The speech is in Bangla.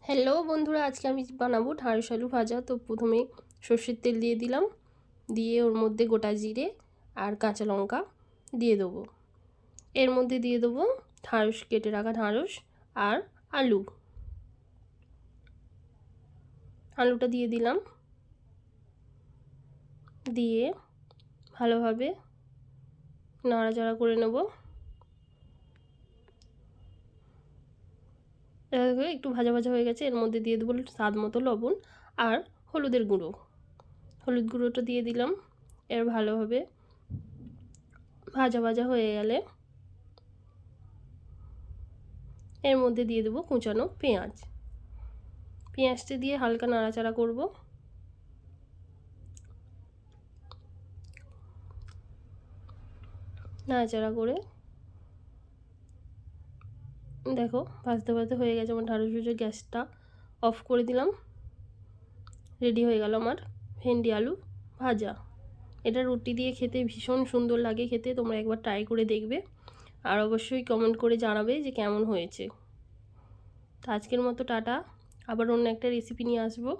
হ্যালো বন্ধুরা, আজকে আমি বানাবো ঢ্যাঁড়স আলু ভাজা। তো প্রথমে সর্ষের তেল দিয়ে দিলাম, দিয়ে ওর মধ্যে গোটা জিরে আর কাঁচা লঙ্কা দিয়ে দেবো। এর মধ্যে দিয়ে দেবো ঢ্যাঁড়স, কেটে রাখা ঢ্যাঁড়স আর আলুটা দিয়ে দিলাম। দিয়ে ভালোভাবে নাড়াচাড়া করে নেব। একটু ভাজা ভাজা হয়ে গেছে, এর মধ্যে দিয়ে দেবো স্বাদ মতো লবণ আর হলুদের গুঁড়ো। হলুদ গুঁড়োটা দিয়ে দিলাম। এর ভালোভাবে ভাজা ভাজা হয়ে গেলে এর মধ্যে দিয়ে দেবো কুচানো পেঁয়াজ। পেঁয়াজটা দিয়ে হালকা নাড়াচাড়া করব। নাড়াচাড়া করে দেখো ভাজতে ভাজতে হয়ে গেছে আমার ঢ্যাঁড়স ভাজা। গ্যাসটা অফ করে দিলাম। রেডি হয়ে গেল আমার ভেন্ডি আলু ভাজা। এটা রুটি দিয়ে খেতে ভীষণ সুন্দর লাগে খেতে। তোমরা একবার ট্রাই করে দেখবে আর অবশ্যই কমেন্ট করে জানাবে যে কেমন হয়েছে। তো আজকের মতো টাটা, আবার অন্য একটা রেসিপি নিয়ে আসবো।